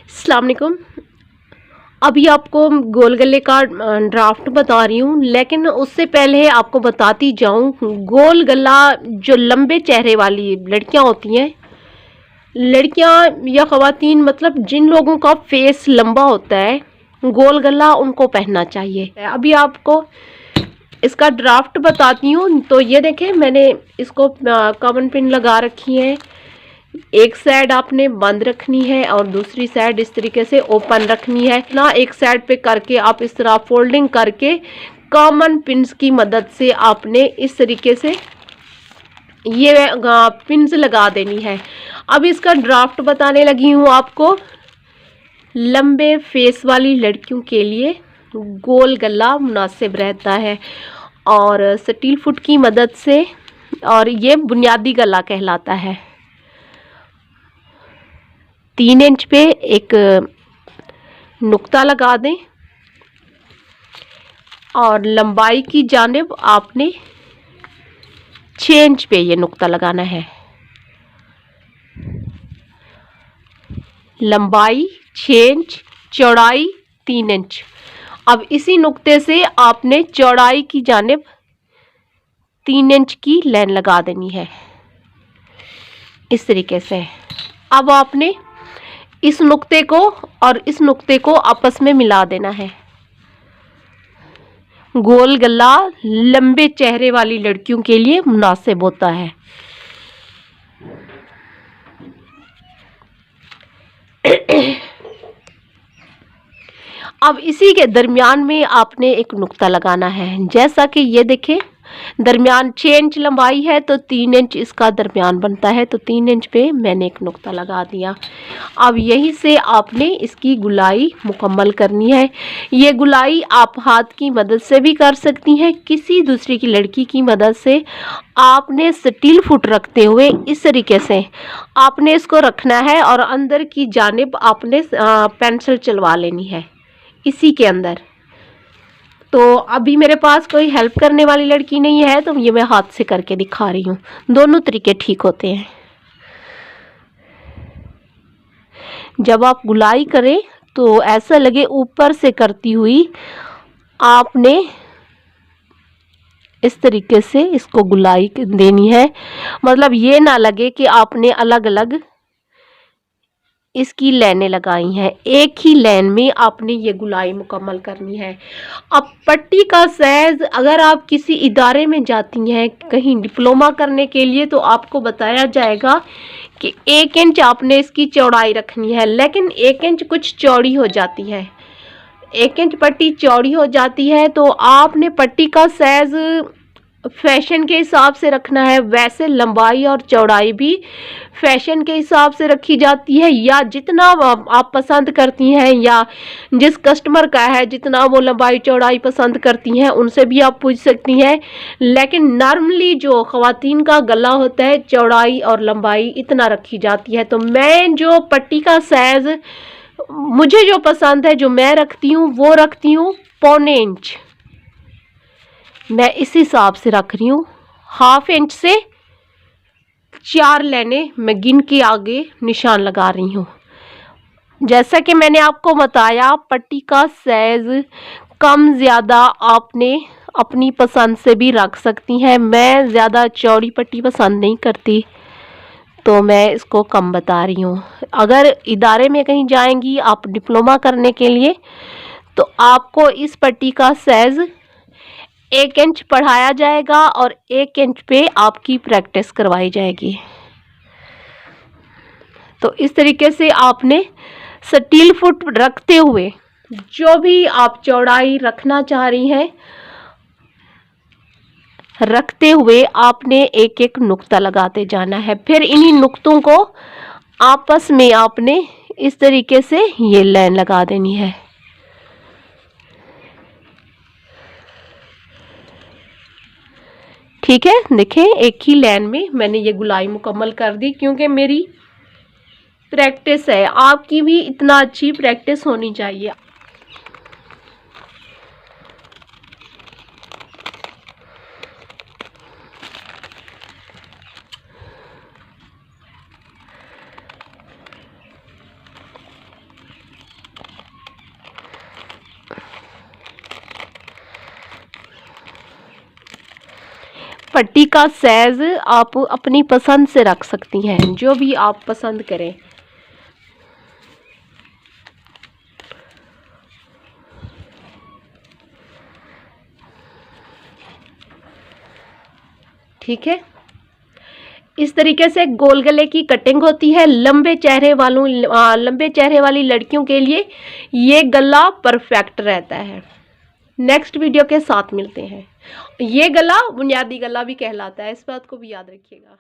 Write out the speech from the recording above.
अस्सलाम वालेकुम। अभी आपको गोल गले का ड्राफ्ट बता रही हूँ, लेकिन उससे पहले आपको बताती जाऊँ, गोल गला जो लंबे चेहरे वाली लड़कियाँ होती हैं, लड़कियाँ या ख़वातीन, मतलब जिन लोगों का फेस लंबा होता है, गोल गला उनको पहनना चाहिए। अभी आपको इसका ड्राफ्ट बताती हूँ। तो ये देखें, मैंने इसको कवन पिन लगा रखी है। एक साइड आपने बंद रखनी है और दूसरी साइड इस तरीके से ओपन रखनी है ना। एक साइड पे करके आप इस तरह फोल्डिंग करके कॉमन पिन्स की मदद से आपने इस तरीके से ये पिन्स लगा देनी है। अब इसका ड्राफ्ट बताने लगी हूँ आपको। लंबे फेस वाली लड़कियों के लिए गोल गला मुनासिब रहता है और स्टील फुट की मदद से, और ये बुनियादी गला कहलाता है। 3 इंच पे एक नुक्ता लगा दें और लंबाई की जानिब आपने 6 इंच पे ये नुक्ता लगाना है। लंबाई 6 इंच, चौड़ाई 3 इंच। अब इसी नुक्ते से आपने चौड़ाई की जानिब 3 इंच की लाइन लगा देनी है इस तरीके से। अब आपने इस नुक्ते को और इस नुक्ते को आपस में मिला देना है। गोल गला लंबे चेहरे वाली लड़कियों के लिए मुनासिब होता है। अब इसी के दरमियान में आपने एक नुक्ता लगाना है। जैसा कि ये देखें, दरमियान 6 इंच लंबाई है तो 3 इंच इसका दरमियान बनता है, तो 3 इंच पे मैंने एक नुक्ता लगा दिया। अब यहीं से आपने इसकी गुलाई मुकम्मल करनी है। ये गुलाई आप हाथ की मदद से भी कर सकती हैं, किसी दूसरी की लड़की की मदद से। आपने स्टील फुट रखते हुए इस तरीके से आपने इसको रखना है और अंदर की जानिब आपने पेंसिल चलवा लेनी है इसी के अंदर। तो अभी मेरे पास कोई हेल्प करने वाली लड़की नहीं है, तो ये मैं हाथ से करके दिखा रही हूँ। दोनों तरीके ठीक होते हैं। जब आप गुलाई करें तो ऐसा लगे ऊपर से करती हुई, आपने इस तरीके से इसको गुलाई देनी है। मतलब ये ना लगे कि आपने अलग अलग इसकी लाइनें लगाई हैं, एक ही लाइन में आपने ये गुलाई मुकम्मल करनी है। अब पट्टी का साइज, अगर आप किसी इदारे में जाती हैं कहीं डिप्लोमा करने के लिए, तो आपको बताया जाएगा कि 1 इंच आपने इसकी चौड़ाई रखनी है, लेकिन 1 इंच कुछ चौड़ी हो जाती है। 1 इंच पट्टी चौड़ी हो जाती है तो आपने पट्टी का साइज फैशन के हिसाब से रखना है। वैसे लंबाई और चौड़ाई भी फैशन के हिसाब से रखी जाती है, या जितना आप पसंद करती हैं, या जिस कस्टमर का है जितना वो लंबाई चौड़ाई पसंद करती हैं उनसे भी आप पूछ सकती हैं। लेकिन नॉर्मली जो ख़वातीन का गला होता है, चौड़ाई और लंबाई इतना रखी जाती है। तो मैं जो पट्टी का साइज मुझे जो पसंद है, जो मैं रखती हूँ, वो रखती हूँ 1.25 इंच। मैं इस हिसाब से रख रही हूँ। 1/2 इंच से 4 लाइनें मैं गिन के आगे निशान लगा रही हूँ। जैसा कि मैंने आपको बताया, पट्टी का साइज कम ज़्यादा आपने अपनी पसंद से भी रख सकती हैं। मैं ज़्यादा चौड़ी पट्टी पसंद नहीं करती, तो मैं इसको कम बता रही हूँ। अगर इदारे में कहीं जाएंगी आप डिप्लोमा करने के लिए, तो आपको इस पट्टी का साइज 1 इंच पढ़ाया जाएगा और 1 इंच पे आपकी प्रैक्टिस करवाई जाएगी। तो इस तरीके से आपने स्टील फुट रखते हुए जो भी आप चौड़ाई रखना चाह रही हैं, रखते हुए आपने एक एक नुक्ता लगाते जाना है। फिर इन्हीं नुक्तों को आपस में आपने इस तरीके से ये लाइन लगा देनी है। ठीक है, देखें एक ही लाइन में मैंने ये गुलाई मुकम्मल कर दी, क्योंकि मेरी प्रैक्टिस है। आपकी भी इतना अच्छी प्रैक्टिस होनी चाहिए। पट्टी का साइज आप अपनी पसंद से रख सकती हैं, जो भी आप पसंद करें। ठीक है, इस तरीके से गोल गले की कटिंग होती है। लंबे चेहरे वाली लड़कियों के लिए ये गला परफेक्ट रहता है। नेक्स्ट वीडियो के साथ मिलते हैं। ये गला बुनियादी गला भी कहलाता है, इस बात को भी याद रखिएगा।